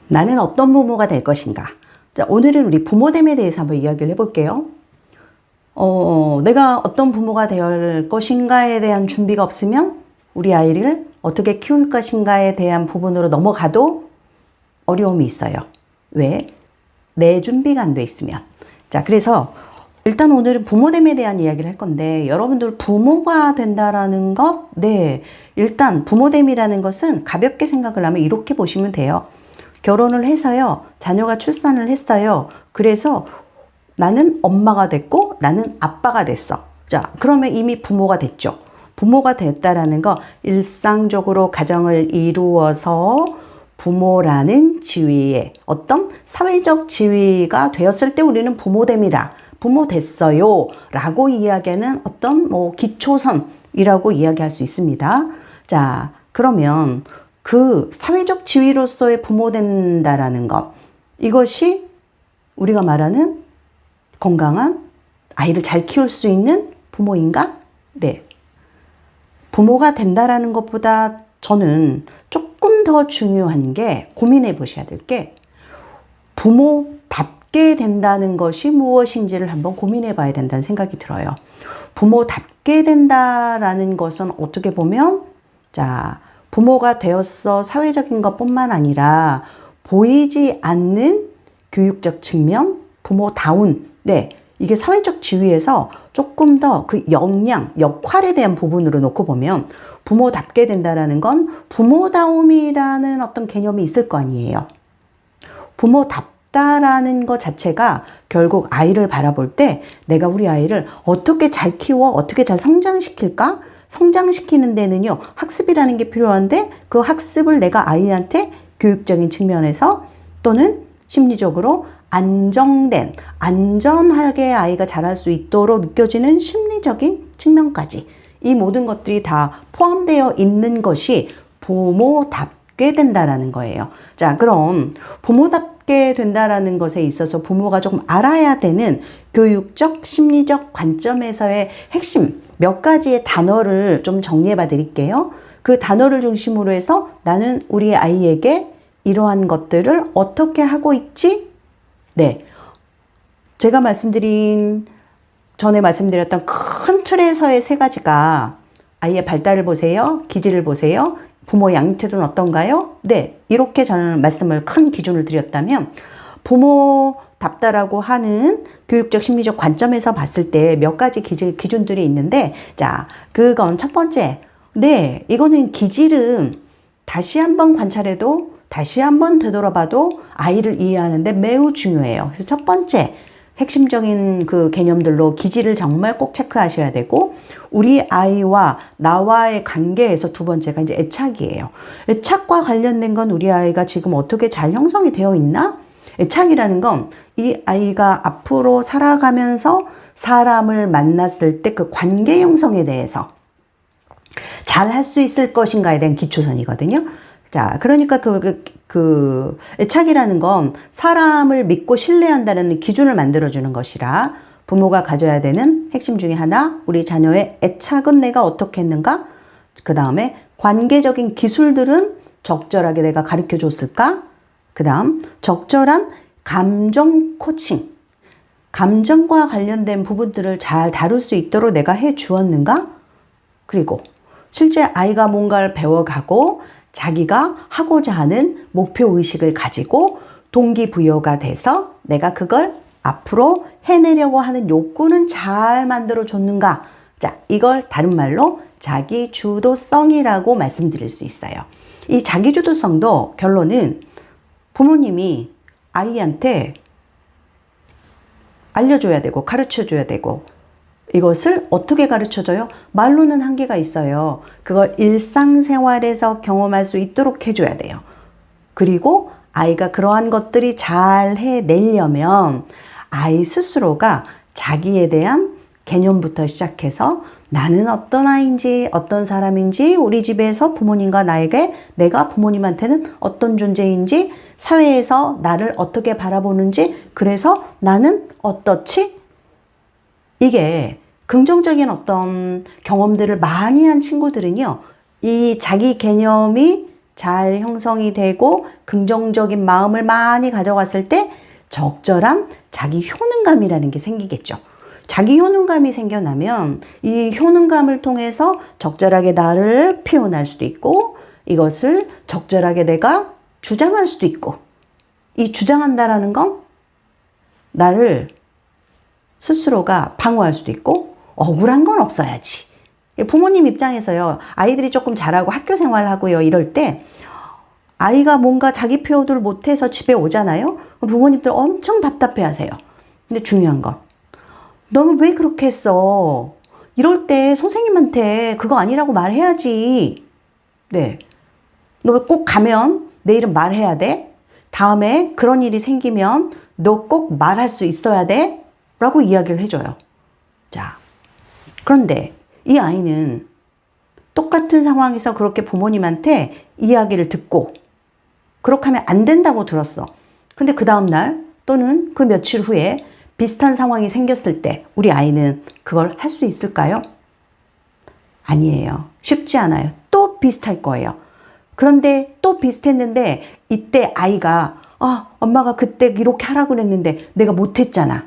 나는 어떤 부모가 될 것인가? 자, 오늘은 우리 부모됨에 대해서 한번 이야기를 해볼게요. 내가 어떤 부모가 될 것인가에 대한 준비가 없으면 우리 아이를 어떻게 키울 것인가에 대한 부분으로 넘어가도 어려움이 있어요. 왜? 내 준비가 안 돼 있으면. 자, 그래서 일단 오늘은 부모됨에 대한 이야기를 할 건데, 여러분들 부모가 된다라는 것, 네. 일단 부모됨이라는 것은 가볍게 생각을 하면 이렇게 보시면 돼요. 결혼을 해서요, 자녀가 출산을 했어요. 그래서 나는 엄마가 됐고 나는 아빠가 됐어. 자, 그러면 이미 부모가 됐죠. 부모가 됐다라는 거, 일상적으로 가정을 이루어서 부모라는 지위에 어떤 사회적 지위가 되었을 때 우리는 부모됨이라, 부모 됐어요 라고 이야기하는 어떤 기초선이라고 이야기할 수 있습니다. 자, 그러면 그 사회적 지위로서의 부모 된다라는 것, 이것이 우리가 말하는 건강한 아이를 잘 키울 수 있는 부모인가? 네. 부모가 된다라는 것보다 저는 조금 더 중요한 게, 고민해 보셔야 될 게, 부모답게 된다는 것이 무엇인지를 한번 고민해 봐야 된다는 생각이 들어요. 부모답게 된다라는 것은 어떻게 보면, 자, 부모가 되어서 사회적인 것뿐만 아니라 보이지 않는 교육적 측면, 부모다운, 네, 이게 사회적 지위에서 조금 더 그 역량, 역할에 대한 부분으로 놓고 보면 부모답게 된다라는 건 부모다움이라는 어떤 개념이 있을 거 아니에요. 부모답다라는 것 자체가 결국 아이를 바라볼 때 내가 우리 아이를 어떻게 잘 키워, 어떻게 잘 성장시킬까? 성장시키는 데는요, 학습이라는 게 필요한데 그 학습을 내가 아이한테 교육적인 측면에서 또는 심리적으로 안전하게 아이가 자랄 수 있도록 느껴지는 심리적인 측면까지, 이 모든 것들이 다 포함되어 있는 것이 부모답게 된다라는 거예요. 자, 그럼 부모답게 된다라는 것에 있어서 부모가 조금 알아야 되는 교육적, 심리적 관점에서의 핵심 몇 가지의 단어를 좀 정리해 봐 드릴게요. 그 단어를 중심으로 해서 나는 우리 아이에게 이러한 것들을 어떻게 하고 있지? 네. 제가 전에 말씀드렸던 큰 틀에서의 세 가지가, 아이의 발달을 보세요. 기질을 보세요. 부모 양육 태도는 어떤가요? 네. 이렇게 저는 큰 기준을 드렸다면, 부모답다라고 하는 교육적 심리적 관점에서 봤을 때 몇 가지 기준들이 있는데, 자, 그건 첫 번째. 네. 이거는 기질은 다시 한번 관찰해도, 다시 한번 되돌아봐도 아이를 이해하는데 매우 중요해요. 그래서 첫 번째, 핵심적인 그 개념들로 기질을 정말 꼭 체크하셔야 되고, 우리 아이와 나와의 관계에서 두 번째가 이제 애착이에요. 애착과 관련된 건 우리 아이가 지금 어떻게 잘 형성이 되어 있나? 애착이라는 건 이 아이가 앞으로 살아가면서 사람을 만났을 때 그 관계 형성에 대해서 잘 할 수 있을 것인가에 대한 기초선이거든요. 자, 그러니까 그 애착이라는 건 사람을 믿고 신뢰한다는 기준을 만들어주는 것이라, 부모가 가져야 되는 핵심 중에 하나, 우리 자녀의 애착은 내가 어떻게 했는가? 그 다음에 관계적인 기술들은 적절하게 내가 가르쳐 줬을까? 그 다음 적절한 감정 코칭, 감정과 관련된 부분들을 잘 다룰 수 있도록 내가 해 주었는가? 그리고 실제 아이가 뭔가를 배워가고 자기가 하고자 하는 목표의식을 가지고 동기부여가 돼서 내가 그걸 앞으로 해내려고 하는 욕구는 잘 만들어 줬는가? 자, 이걸 다른 말로 자기주도성이라고 말씀드릴 수 있어요. 이 자기주도성도 결론은 부모님이 아이한테 알려줘야 되고 가르쳐줘야 되고, 이것을 어떻게 가르쳐줘요? 말로는 한계가 있어요. 그걸 일상생활에서 경험할 수 있도록 해줘야 돼요. 그리고 아이가 그러한 것들이 잘 해내려면 아이 스스로가 자기에 대한 개념부터 시작해서 나는 어떤 아이인지, 어떤 사람인지, 우리 집에서 부모님과 내가 부모님한테는 어떤 존재인지, 사회에서 나를 어떻게 바라보는지, 그래서 나는 어떻지? 이게 긍정적인 어떤 경험들을 많이 한 친구들은요, 이 자기 개념이 잘 형성이 되고 긍정적인 마음을 많이 가져갔을 때 적절한 자기 효능감이라는 게 생기겠죠. 자기 효능감이 생겨나면 이 효능감을 통해서 적절하게 나를 표현할 수도 있고 이것을 적절하게 내가 주장할 수도 있고 이 주장한다라는 건 나를 스스로가 방어할 수도 있고 억울한 건 없어야지. 부모님 입장에서요. 아이들이 조금 잘하고 학교 생활하고요. 이럴 때 아이가 뭔가 자기 표현을 못해서 집에 오잖아요. 부모님들 엄청 답답해 하세요. 근데 중요한 건 너는 왜 그렇게 했어? 이럴 때 선생님한테 그거 아니라고 말해야지. 네. 너 꼭 가면 내일은 말해야 돼. 다음에 그런 일이 생기면 너 꼭 말할 수 있어야 돼. 라고 이야기를 해줘요. 자, 그런데 이 아이는 똑같은 상황에서 그렇게 부모님한테 이야기를 듣고 그렇게 하면 안 된다고 들었어. 근데 그 다음날 또는 그 며칠 후에 비슷한 상황이 생겼을 때 우리 아이는 그걸 할 수 있을까요? 아니에요. 쉽지 않아요. 또 비슷할 거예요. 그런데 또 비슷했는데 이때 아이가 엄마가 그때 이렇게 하라고 그랬는데 내가 못했잖아.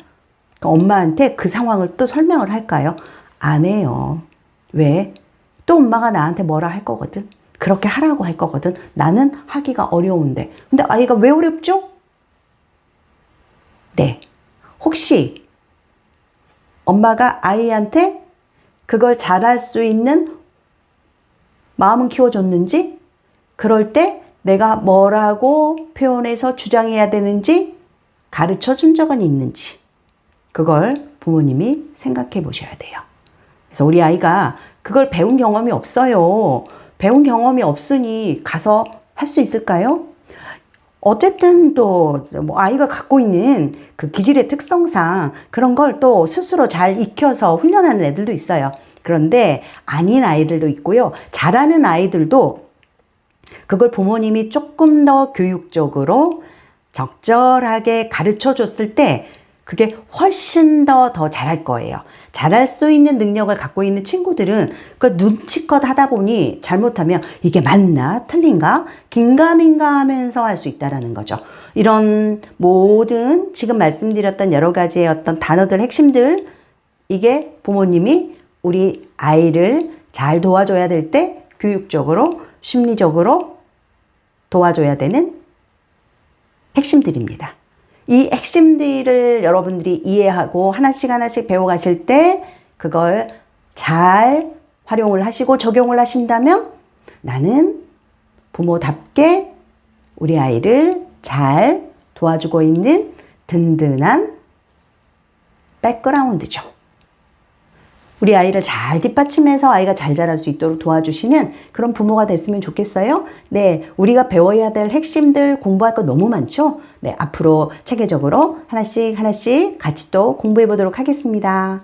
엄마한테 그 상황을 또 설명을 할까요? 안 해요. 왜? 또 엄마가 나한테 뭐라 할 거거든. 그렇게 하라고 할 거거든. 나는 하기가 어려운데. 근데 아이가 왜 어렵죠? 네. 혹시 엄마가 아이한테 그걸 잘할 수 있는 마음은 키워줬는지, 그럴 때 내가 뭐라고 표현해서 주장해야 되는지 가르쳐 준 적은 있는지, 그걸 부모님이 생각해 보셔야 돼요. 그래서 우리 아이가 그걸 배운 경험이 없어요. 배운 경험이 없으니 가서 할 수 있을까요? 어쨌든 또 뭐 아이가 갖고 있는 그 기질의 특성상 그런 걸 또 스스로 잘 익혀서 훈련하는 애들도 있어요. 그런데 아닌 아이들도 있고요. 잘하는 아이들도 그걸 부모님이 조금 더 교육적으로 적절하게 가르쳐 줬을 때 그게 훨씬 더 잘할 거예요. 잘할 수 있는 능력을 갖고 있는 친구들은 그 눈치껏 하다 보니 잘못하면 이게 맞나 틀린가 긴가민가 하면서 할 수 있다라는 거죠. 이런 모든 지금 말씀드렸던 여러 가지의 어떤 단어들 핵심들, 이게 부모님이 우리 아이를 잘 도와줘야 될 때 교육적으로 심리적으로 도와줘야 되는 핵심들입니다. 이 핵심들을 여러분들이 이해하고 하나씩 하나씩 배워가실 때 그걸 잘 활용을 하시고 적용을 하신다면 나는 부모답게 우리 아이를 잘 도와주고 있는 든든한 백그라운드죠. 우리 아이를 잘 뒷받침해서 아이가 잘 자랄 수 있도록 도와주시는 그런 부모가 됐으면 좋겠어요. 네, 우리가 배워야 될 핵심들 공부할 거 너무 많죠? 네, 앞으로 체계적으로 하나씩 하나씩 같이 또 공부해 보도록 하겠습니다.